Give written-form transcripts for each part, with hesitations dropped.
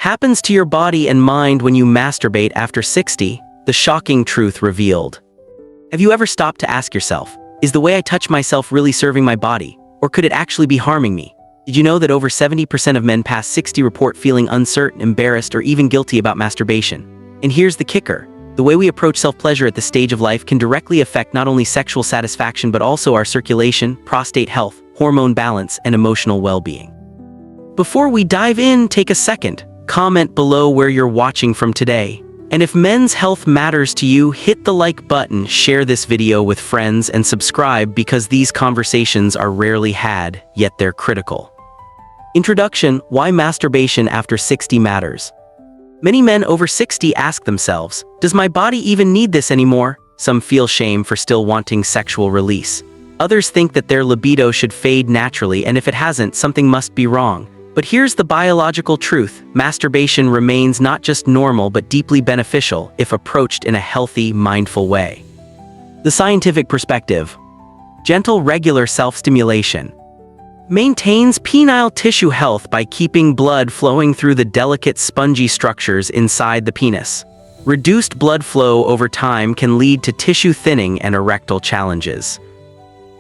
happens to your body and mind when you masturbate after 60, the shocking truth revealed. Have you ever stopped to ask yourself, is the way I touch myself really serving my body, or could it actually be harming me? Did you know that over 70% of men past 60 report feeling uncertain, embarrassed, or even guilty about masturbation? And here's the kicker. The way we approach self-pleasure at this stage of life can directly affect not only sexual satisfaction but also our circulation, prostate health, hormone balance, and emotional well-being. Before we dive in, take a second. Comment below where you're watching from today. And if men's health matters to you, hit the like button, share this video with friends, and subscribe because these conversations are rarely had, yet they're critical. Introduction: Why masturbation after 60 matters. Many men over 60 ask themselves, does my body even need this anymore? Some feel shame for still wanting sexual release. Others think that their libido should fade naturally, and if it hasn't, something must be wrong. But here's the biological truth. Masturbation remains not just normal but deeply beneficial if approached in a healthy, mindful way. The scientific perspective. Gentle, regular self-stimulation maintains penile tissue health by keeping blood flowing through the delicate, spongy structures inside the penis. Reduced blood flow over time can lead to tissue thinning and erectile challenges.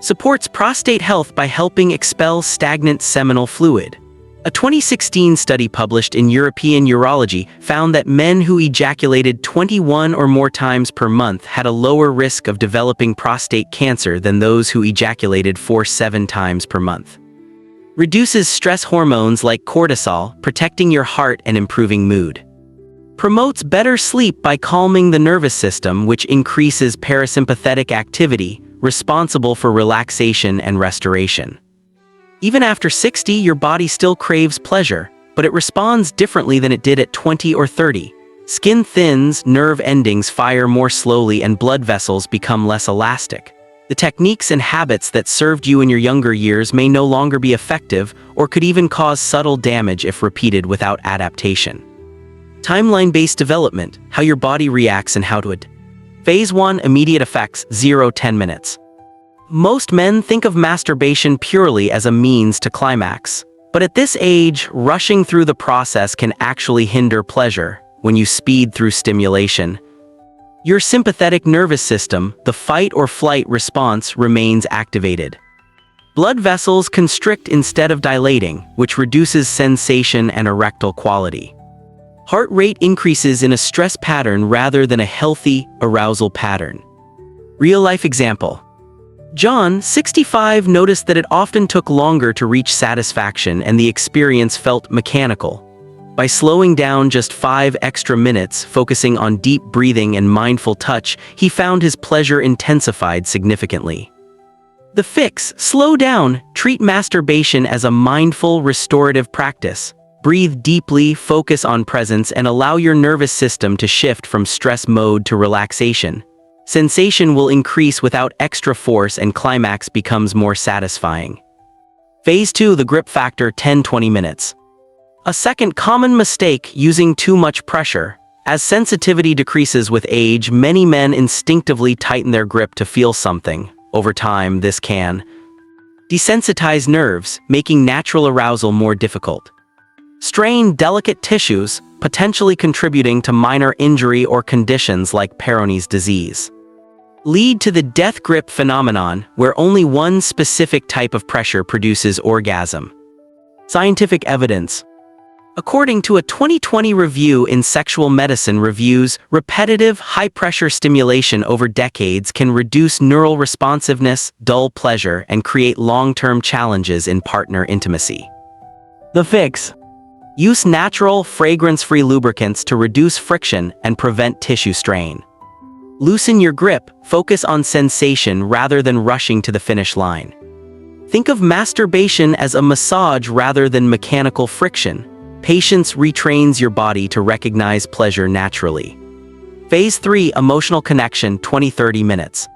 Supports prostate health by helping expel stagnant seminal fluid. A 2016 study published in European Urology found that men who ejaculated 21 or more times per month had a lower risk of developing prostate cancer than those who ejaculated 4-7 times per month. Reduces stress hormones like cortisol, protecting your heart and improving mood. Promotes better sleep by calming the nervous system, which increases parasympathetic activity, responsible for relaxation and restoration. Even after 60, your body still craves pleasure, but it responds differently than it did at 20 or 30. Skin thins, nerve endings fire more slowly, and blood vessels become less elastic. The techniques and habits that served you in your younger years may no longer be effective or could even cause subtle damage if repeated without adaptation. Timeline-based development, how your body reacts and how to adapt. Phase 1, immediate effects, 0-10 minutes. Most men think of masturbation purely as a means to climax. But at this age, rushing through the process can actually hinder pleasure. When you speed through stimulation, your sympathetic nervous system, the fight or flight response, remains activated. Blood vessels constrict instead of dilating, which reduces sensation and erectile quality. Heart rate increases in a stress pattern rather than a healthy arousal pattern. Real-life example. John, 65, noticed that it often took longer to reach satisfaction and the experience felt mechanical. By slowing down just 5 extra minutes, focusing on deep breathing and mindful touch, he found his pleasure intensified significantly. The fix: slow down, treat masturbation as a mindful, restorative practice. Breathe deeply, focus on presence, and allow your nervous system to shift from stress mode to relaxation. Sensation will increase without extra force and climax becomes more satisfying. Phase 2, the grip factor, 10-20 minutes. A second common mistake: using too much pressure. As sensitivity decreases with age, many men instinctively tighten their grip to feel something. Over time, this can desensitize nerves, making natural arousal more difficult. Strain delicate tissues, potentially contributing to minor injury or conditions like Peyronie's disease. Lead to the death grip phenomenon, where only one specific type of pressure produces orgasm. Scientific evidence. According to a 2020 review in Sexual Medicine Reviews, repetitive, high-pressure stimulation over decades can reduce neural responsiveness, dull pleasure, and create long-term challenges in partner intimacy. The fix: use natural, fragrance-free lubricants to reduce friction and prevent tissue strain. Loosen your grip, focus on sensation rather than rushing to the finish line. Think of masturbation as a massage rather than mechanical friction. Patience retrains your body to recognize pleasure naturally. Phase 3, emotional connection, 20-30 minutes.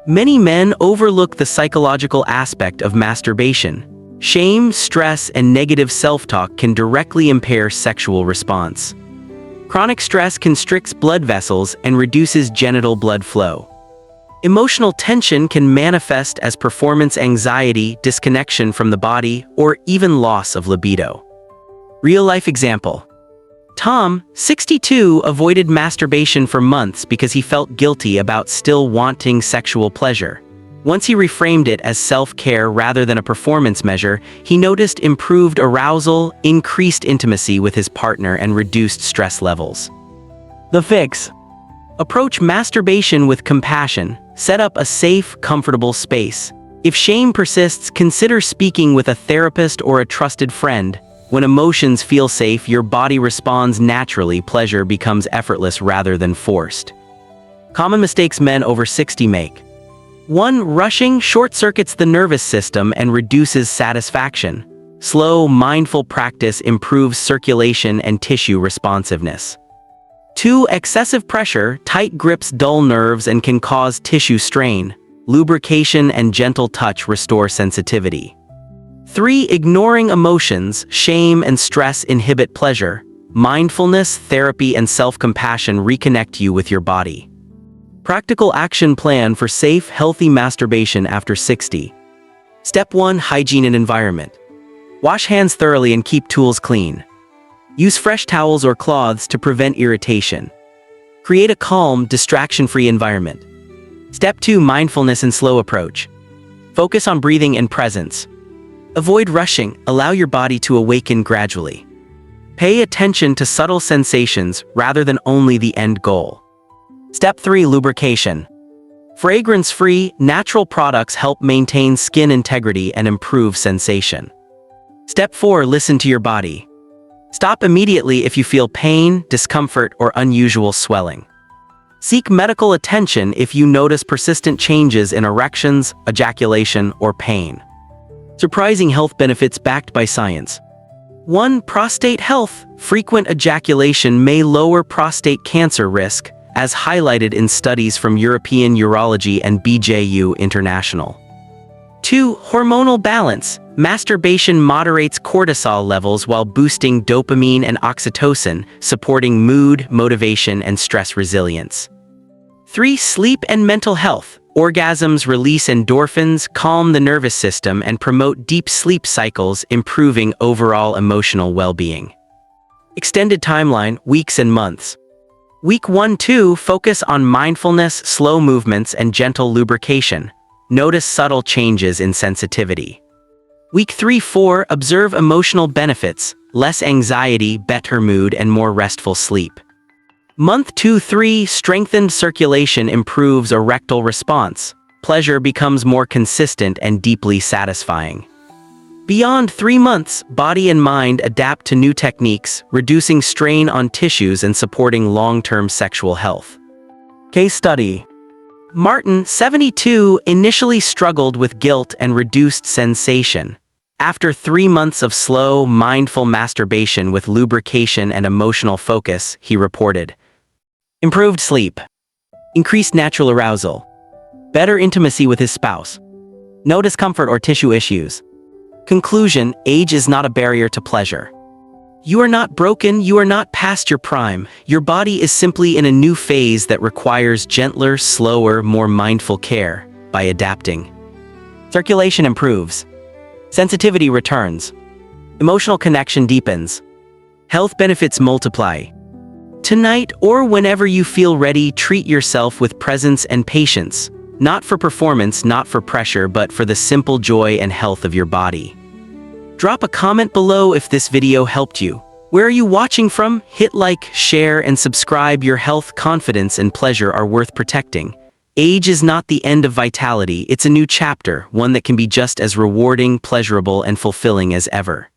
Many men overlook the psychological aspect of masturbation. Shame, stress, and negative self-talk can directly impair sexual response. Chronic stress constricts blood vessels and reduces genital blood flow. Emotional tension can manifest as performance anxiety, disconnection from the body, or even loss of libido. Real-life example. Tom, 62, avoided masturbation for months because he felt guilty about still wanting sexual pleasure. Once he reframed it as self-care rather than a performance measure, he noticed improved arousal, increased intimacy with his partner, and reduced stress levels. The fix: approach masturbation with compassion. Set up a safe, comfortable space. If shame persists, consider speaking with a therapist or a trusted friend. When emotions feel safe, your body responds naturally. Pleasure becomes effortless rather than forced. Common mistakes men over 60 make. 1. Rushing short-circuits the nervous system and reduces satisfaction. Slow, mindful practice improves circulation and tissue responsiveness. 2. Excessive pressure, tight grips dull nerves and can cause tissue strain. Lubrication and gentle touch restore sensitivity. 3. Ignoring emotions, shame and stress inhibit pleasure. Mindfulness, therapy, and self-compassion reconnect you with your body. Practical action plan for safe, healthy masturbation after 60. Step 1. Hygiene and environment. Wash hands thoroughly and keep tools clean. Use fresh towels or cloths to prevent irritation. Create a calm, distraction-free environment. Step 2. Mindfulness and slow approach. Focus on breathing and presence. Avoid rushing, allow your body to awaken gradually. Pay attention to subtle sensations rather than only the end goal. Step 3. Lubrication. Fragrance-free, natural products help maintain skin integrity and improve sensation. Step 4. Listen to your body. Stop immediately if you feel pain, discomfort, or unusual swelling. Seek medical attention if you notice persistent changes in erections, ejaculation, or pain. Surprising health benefits backed by science. 1. Prostate health. Frequent ejaculation may lower prostate cancer risk, as highlighted in studies from European Urology and BJU International. 2. Hormonal balance. Masturbation moderates cortisol levels while boosting dopamine and oxytocin, supporting mood, motivation, and stress resilience. 3. Sleep and mental health. Orgasms release endorphins, calm the nervous system, and promote deep sleep cycles, improving overall emotional well-being. Extended timeline, weeks and months. Week 1-2, focus on mindfulness, slow movements, and gentle lubrication. Notice subtle changes in sensitivity. Week 3-4, observe emotional benefits, less anxiety, better mood, and more restful sleep. Month 2-3, strengthened circulation improves erectile response. Pleasure becomes more consistent and deeply satisfying. Beyond 3 months, body and mind adapt to new techniques, reducing strain on tissues and supporting long-term sexual health. Case study. Martin, 72, initially struggled with guilt and reduced sensation. After 3 months of slow, mindful masturbation with lubrication and emotional focus, he reported improved sleep, increased natural arousal, better intimacy with his spouse, no discomfort or tissue issues. Conclusion: age is not a barrier to pleasure. You are not broken, you are not past your prime. Your body is simply in a new phase that requires gentler, slower, more mindful care. By adapting, circulation improves, sensitivity returns, emotional connection deepens, health benefits multiply. Tonight, or whenever you feel ready, treat yourself with presence and patience. Not for performance, not for pressure, but for the simple joy and health of your body. Drop a comment below if this video helped you. Where are you watching from? Hit like, share, and subscribe. Your health, confidence, and pleasure are worth protecting. Age is not the end of vitality, it's a new chapter, one that can be just as rewarding, pleasurable, and fulfilling as ever.